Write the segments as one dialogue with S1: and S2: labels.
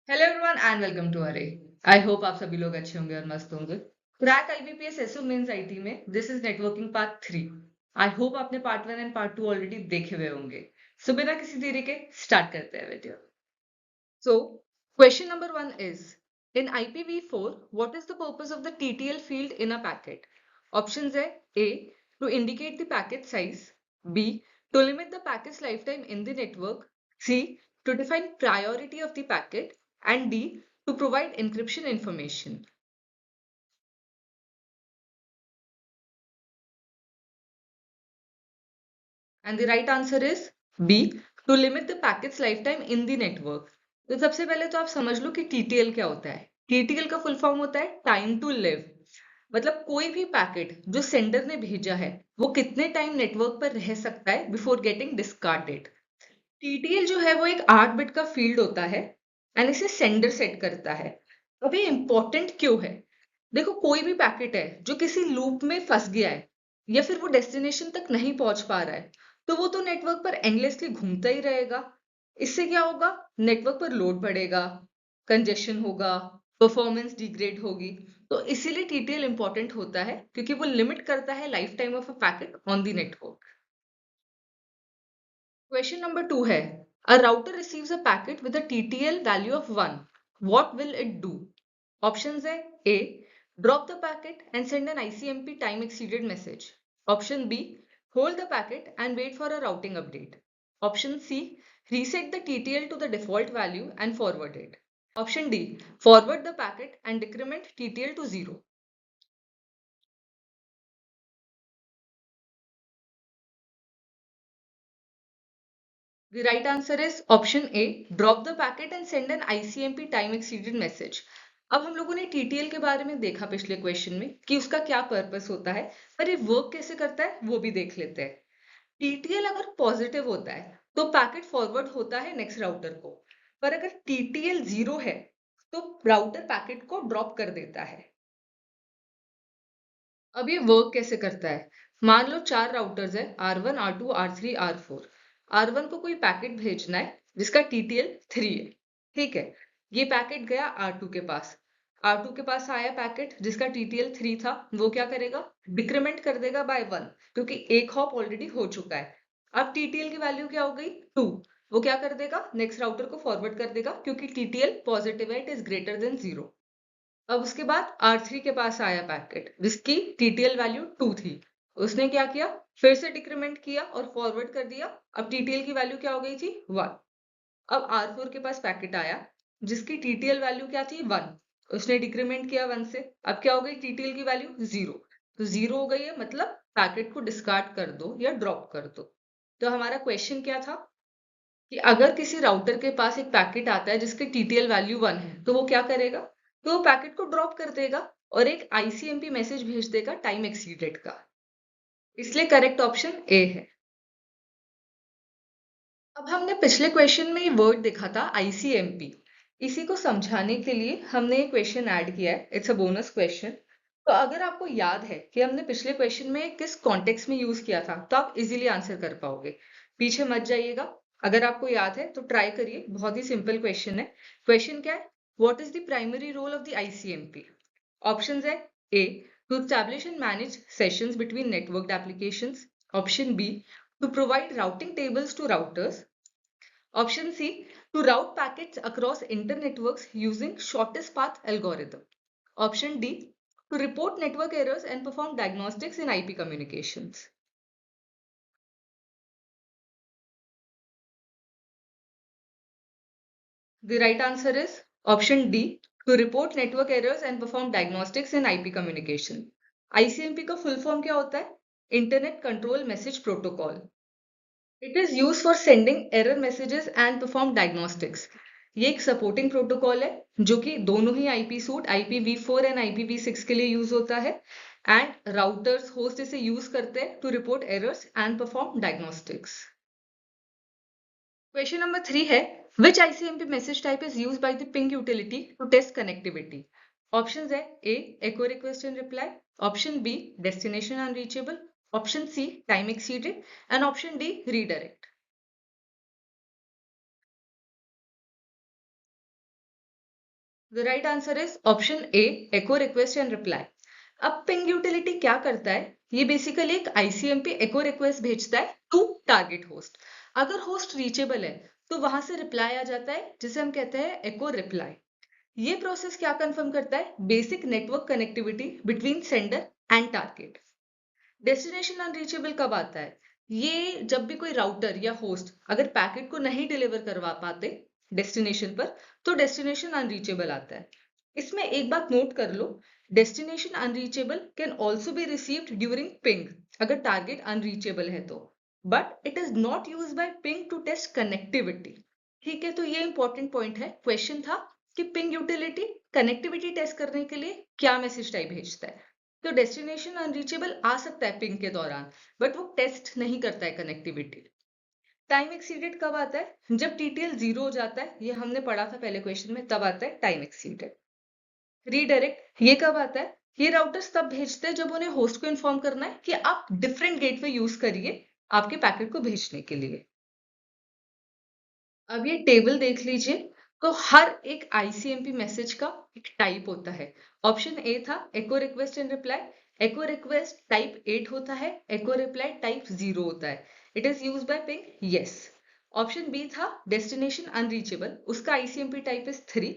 S1: Hello everyone and welcome to अरे। I hope आप सभी लोग अच्छे होंगे और मस्त होंगे। Crack IBPS SO mains IT में this is networking part 3। I hope आपने पार्ट 1 एंड पार्ट 2 ऑलरेडी देखे हुए होंगे। सो बिना किसी देरी के स्टार्ट करते हैं video. So question number 1 is in IPv4 what is the purpose of the TTL field in a packet? Options है A to indicate the packet size, B to limit the packet's life time in the network, C to define priority of the packet, and D to provide encryption information. And the right answer is B to limit the packet's lifetime in the network. तो सबसे पहले तो आप समझ लो कि TTL क्या होता है। TTL का फुल फॉर्म होता है टाइम टू लिव। मतलब कोई भी पैकेट जो सेंडर ने भेजा है वो कितने टाइम नेटवर्क पर रह सकता है बिफोर गेटिंग डिस्कार्डेड। TTL जो है वो एक 8 बिट का फील्ड होता है एंड इसे सेंडर सेट करता है। अब ये इंपॉर्टेंट क्यों है? देखो, कोई भी पैकेट है जो किसी लूप में फंस गया है या फिर वो डेस्टिनेशन तक नहीं पहुंच पा रहा है, तो वो तो नेटवर्क पर एंडलेसली घूमता ही रहेगा। इससे क्या होगा? नेटवर्क पर लोड बढ़ेगा, कंजेशन होगा, परफॉर्मेंस डिग्रेड होगी। तो इसीलिए टीटीएल इंपॉर्टेंट होता है क्योंकि वो लिमिट करता है life time of a packet on the network. Question number 2 है a router receives a packet with a TTL value of 1, what will it do? Options है A drop the packet and send an ICMP time exceeded message, option B hold the packet and wait for a routing update, option C reset the TTL to the default value and forward it, option D forward the packet and decrement TTL to 0. The right answer is option A. Drop the packet and send an ICMP time exceeded message. अब हम लोगों ने TTL के बारे में देखा पिछले question में कि उसका क्या पर्पस होता है, पर ये वर्क कैसे करता है वो भी देख लेते हैं। TTL अगर पॉजिटिव होता है तो पैकेट फॉरवर्ड होता है नेक्स्ट राउटर को, पर अगर TTL 0 है तो राउटर पैकेट को ड्रॉप कर देता है। अब ये वर्क कैसे करता है? मान लो 4 राउटर्स है R1, R2, R3, R4। R1 को कोई पैकेट भेजना है जिसका TTL 3 है। ठीक है, ये पैकेट गया R2 के पास। R2 के पास आया पैकेट जिसका TTL 3 था, वो क्या करेगा? डिक्रीमेंट कर देगा बाय 1 क्योंकि एक हॉप ऑलरेडी हो चुका है। अब TTL की वैल्यू क्या हो गई? 2। वो क्या कर देगा? नेक्स्ट राउटर को फॉरवर्ड कर देगा क्योंकि TTL पॉजिटिव है, इट इज ग्रेटर देन 0। अब उसके बाद R3 के पास आया पैकेट जिसकी TTL वैल्यू 2 थी। उसने क्या किया? फिर से डिक्रीमेंट किया और फॉरवर्ड कर दिया। अब TTL की वैल्यू क्या हो गई थी? 1। अब R4 के पास पैकेट आया जिसकी TTL वैल्यू क्या थी? 1। उसने डिक्रीमेंट किया 1 से। अब क्या हो गई TTL की वैल्यू? 0। तो 0 हो गई है, मतलब पैकेट को डिस्कार्ड कर दो या ड्रॉप कर दो। तो हमारा क्वेश्चन क्या था कि अगर किसी राउटर के पास एक पैकेट आता है जिसकी TTL वैल्यू 1 है तो वो क्या करेगा? तो वो पैकेट को ड्रॉप कर देगा और एक ICMP मैसेज भेज देगा टाइम एक्सीडेड का। इसलिए करेक्ट ऑप्शन ए है। अब हमने पिछले क्वेश्चन में ये वर्ड देखा था ICMP। इसी को समझाने के लिए हमने ये क्वेश्चन ऐड किया है, इट्स अ बोनस क्वेश्चन। तो अगर आपको याद है कि हमने पिछले क्वेश्चन में किस कॉन्टेक्स्ट में यूज किया था तो आप इजीली आंसर कर पाओगे। पीछे मत जाइएगा, अगर आपको याद है तो ट्राई करिए। बहुत ही सिंपल क्वेश्चन है। क्वेश्चन क्या है? What is the primary role of the ICMP? Options है A to establish and manage sessions between networked applications, option B to provide routing tables to routers, option C to route packets across inter-networks using shortest path algorithm, option D to report network errors and perform diagnostics in IP communications. The right answer is option D to report network errors and perform diagnostics in IP communication. ICMP का full form क्या होता है? Internet Control Message Protocol. It is used for sending error messages and perform diagnostics. ये एक supporting protocol है जो कि दोनों ही IP suit IPv4 and IPv6 के लिए यूज होता है एंड राउटर्स होस्ट इसे यूज करते हैं to report errors and perform diagnostics. Question number 3 है which ICMP message type is used by the ping utility to test connectivity? Options है A echo request and reply, option B destination unreachable, option C time exceeded and option D redirect. The right answer is option A, echo request and reply. अब ping utility क्या करता है? ये basically एक ICMP एको request भेजता है to target host. अगर host reachable है तो वहां से रिप्लाई आ जाता है, जिसे हम कहते हैं एको रिप्लाई। ये प्रोसेस क्या कंफर्म करता है? Basic network connectivity between sender and target. Destination unreachable कब आता है? ये जब भी कोई राउटर या होस्ट अगर पैकेट को नहीं डिलीवर करवा पाते डेस्टिनेशन पर, तो डेस्टिनेशन अनरीचेबल आता है। इसमें एक बात नोट कर लो, destination unreachable can also be received during ping अगर टारगेट अनरीचेबल है तो, but it is not use by ping to test connectivity. ठीक है, तो ये इंपॉर्टेंट पॉइंट है। क्वेश्चन था कि पिंग यूटिलिटी कनेक्टिविटी टेस्ट करने के लिए क्या मैसेज टाइप भेजता है। तो डेस्टिनेशन अनरीचेबल आ सकता है पिंग के दौरान, बट वो टेस्ट नहीं करता है कनेक्टिविटी। टाइम एक्सीडेड कब आता है? जब टीटीएल 0 हो जाता है, ये हमने पढ़ा था पहले क्वेश्चन में, तब आता है टाइम एक्सीडेड। रीडायरेक्ट ये कब आता है? ये राउटर्स तब भेजते हैं जब उन्हें होस्ट को इन्फॉर्म करना है कि आप डिफरेंट गेटवे यूज करिए आपके पैकेट को भेजने के लिए। अब ये टेबल देख लीजिए, तो हर एक आईसीएमपी मैसेज का एक टाइप होता है। ऑप्शन ए था echo request and reply, echo request type 8 होता है, एको रिप्लाई टाइप 0 होता है। It is use by ping, yes. Option B था डेस्टिनेशन अनरीचेबल, उसका ICMP type is 3।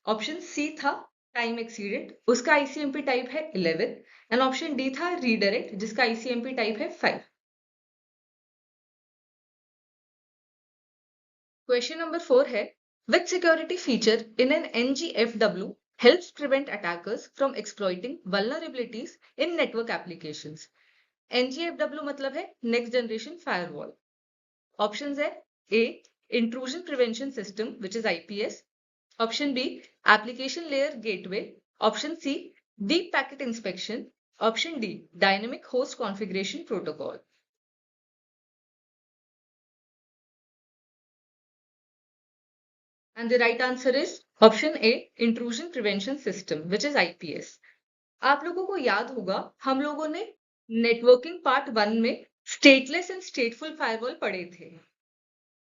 S1: Option C था टाइम एक्सीडेड, उसका आईसीएमपी टाइप है 11। एंड ऑप्शन डी था रीडायरेक्ट, जिसका आईसीएमपी टाइप है 5। Question number 4 है, which security feature in an NGFW helps prevent attackers from exploiting vulnerabilities in network applications? NGFW मतलब है Next Generation Firewall. Options है A, Intrusion Prevention System, which is IPS. Option B, Application Layer Gateway. Option C, Deep Packet Inspection. Option D, Dynamic Host Configuration Protocol. And the right answer is option A, Intrusion Prevention System, which is IPS. आप लोगों को याद होगा, हम लोगों ने networking part 1 में stateless and स्टेटफुल firewall पढ़े थे।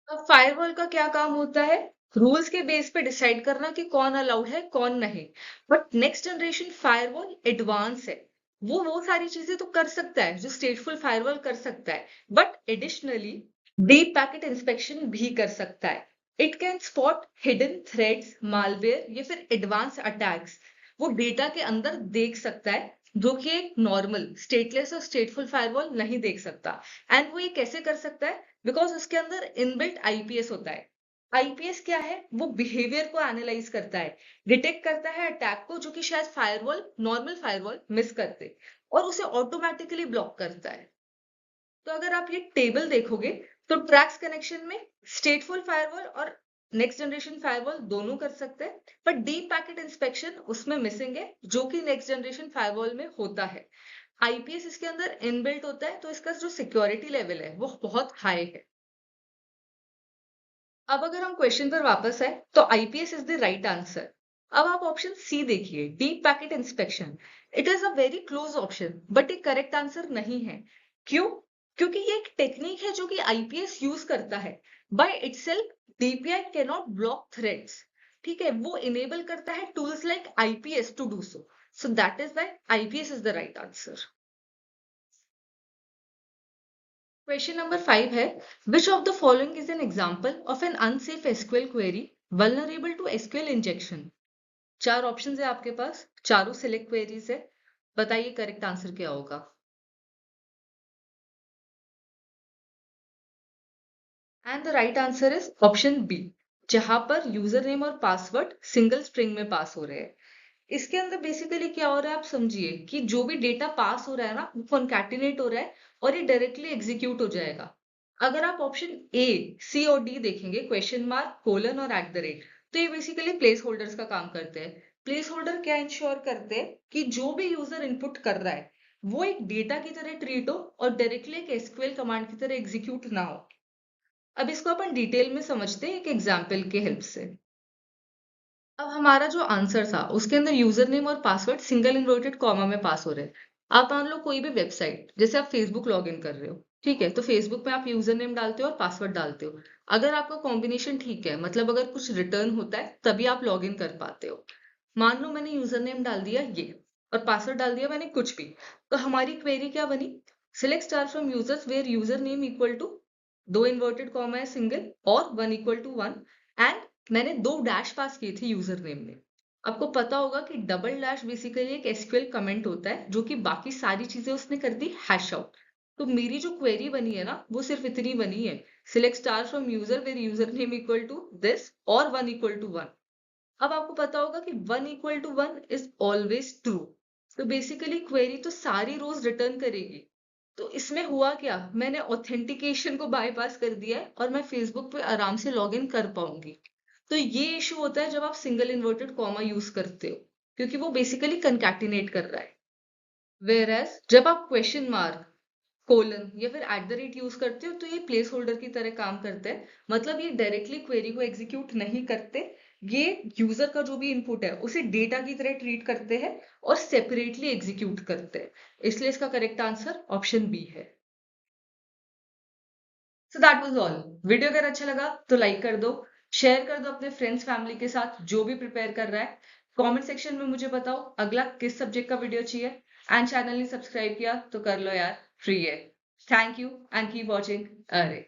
S1: अब फायरवॉल का क्या काम होता है? रूल्स के बेस पे डिसाइड करना कि कौन अलाउड है कौन नहीं। But next generation firewall advance है, वो सारी चीजें तो कर सकता है जो स्टेटफुल फायरवॉल कर सकता है, but additionally deep packet inspection भी कर सकता है। It can spot hidden threads, malware या फिर एडवांस अटैक्स। वो डेटा के अंदर देख सकता है, जो कि एक नॉर्मल स्टेटलेस और स्टेटफुल फायरवॉल नहीं देख सकता। एंड वो ये कैसे कर सकता है? बिकॉज उसके अंदर इनबिल्ट आईपीएस होता है। आईपीएस क्या है? वो बिहेवियर को एनालाइज करता है, डिटेक्ट करता है अटैक को, जो कि शायद फायरवॉल, नॉर्मल फायरवॉल मिस करते, और उसे ऑटोमेटिकली ब्लॉक करता है। तो अगर आप ये टेबल देखोगे, तो ट्रैक्स कनेक्शन में स्टेटफुल फायरवॉल और नेक्स्ट जनरेशन फायरवॉल दोनों कर सकते हैं, बट डीप पैकेट इंस्पेक्शन उसमें मिसिंग है, जो कि नेक्स्ट जनरेशन फायरवॉल में होता है। आईपीएस इसके अंदर इनबिल्ट होता है, तो इसका जो सिक्योरिटी लेवल है वो बहुत हाई है। अब अगर हम क्वेश्चन पर वापस आए, तो IPS is the right answer. अब आप ऑप्शन सी देखिए, deep packet inspection. It is a very close option, but एक करेक्ट आंसर नहीं है। क्यों? क्योंकि ये एक टेक्निक है जो कि आईपीएस यूज करता है। By itself DPI can not block threads. ठीक है, वो इनेबल करता है tools like IPS to do so. So that is why IPS is the right answer. Question number 5 है, which of the following is an example of an unsafe SQL query vulnerable to SQL injection? चार options है आपके पास, चारों select queries है। बताइए correct answer क्या होगा? And the right answer is option B, जहां पर यूजर नेम और पासवर्ड सिंगल स्ट्रिंग में पास हो रहे हैं। इसके अंदर बेसिकली क्या हो रहा है, आप समझिए कि जो भी डेटा पास हो रहा है ना, वो कॉन्कैटिनेट हो रहा है और ये डायरेक्टली एग्जीक्यूट हो जाएगा। अगर आप ऑप्शन ए, सी और डी देखेंगे, क्वेश्चन मार्क, कोलन और एट द रेट, तो ये बेसिकली प्लेस होल्डर्स का काम करते हैं। प्लेस होल्डर क्या इंश्योर करते हैं कि जो भी यूजर इनपुट कर रहा है वो एक डेटा की तरह ट्रीट हो और डायरेक्टली एक एसक्यूएल कमांड की तरह एग्जीक्यूट ना हो। अब इसको अपन डिटेल में समझते हैं एक एग्जाम्पल के हेल्प से। अब हमारा जो आंसर था उसके अंदर यूजर नेम और पासवर्ड सिंगल इन्वर्टेड कॉमा में पास हो रहे हैं। आप मान लो कोई भी वेबसाइट, जैसे आप फेसबुक लॉग इन कर रहे हो, ठीक है, तो फेसबुक में आप यूजर नेम डालते हो और पासवर्ड डालते हो। अगर आपका कॉम्बिनेशन ठीक है, मतलब अगर कुछ रिटर्न होता है तभी आप लॉग इन कर पाते हो। मान लो मैंने यूजर नेम डाल दिया ये और पासवर्ड डाल दिया मैंने कुछ भी, तो हमारी क्वेरी क्या बनी? Select star from users where user name equal to, दो इन्वर्टेड कॉमा है सिंगल, और one equal to one, and मैंने दो डैश पास किए थे यूजर नेम में। आपको पता होगा कि डबल डैश बेसिकली एक एसक्यूएल कमेंट होता है जो कि बाकी सारी चीजें उसने कर दी हैश आउट। तो मेरी जो क्वेरी बनी है ना वो सिर्फ इतनी बनी है, select star from user where user name equal to this और वन इक्वल टू वन। अब आपको पता होगा कि one equal to one is always true. तो बेसिकली क्वेरी तो सारी रोज रिटर्न करेगी। तो इसमें हुआ क्या, मैंने ऑथेंटिकेशन को बाईपास कर दिया है और मैं फेसबुक पे आराम से लॉग इन कर पाऊंगी। तो ये इशू होता है जब आप सिंगल इन्वर्टेड कॉमा यूज करते हो, क्योंकि वो बेसिकली कंकैटिनेट कर रहा है। वेयर एज जब आप क्वेश्चन मार्क, कोलन या फिर एट द रेट यूज करते हो तो ये प्लेस होल्डर की तरह काम करते हैं। मतलब ये डायरेक्टली क्वेरी को एग्जीक्यूट नहीं करते, ये यूजर का जो भी इनपुट है उसे डेटा की तरह ट्रीट करते हैं और सेपरेटली एग्जीक्यूट करते हैं। इसलिए इसका करेक्ट आंसर ऑप्शन बी है। So that was all. Video अगर अच्छा लगा तो लाइक कर दो, शेयर कर दो अपने फ्रेंड्स फैमिली के साथ जो भी प्रिपेयर कर रहा है। कमेंट सेक्शन में मुझे बताओ अगला किस सब्जेक्ट का वीडियो चाहिए, एंड चैनल नहीं सब्सक्राइब किया तो कर लो यार, फ्री है। Thank you and keep watching. अरे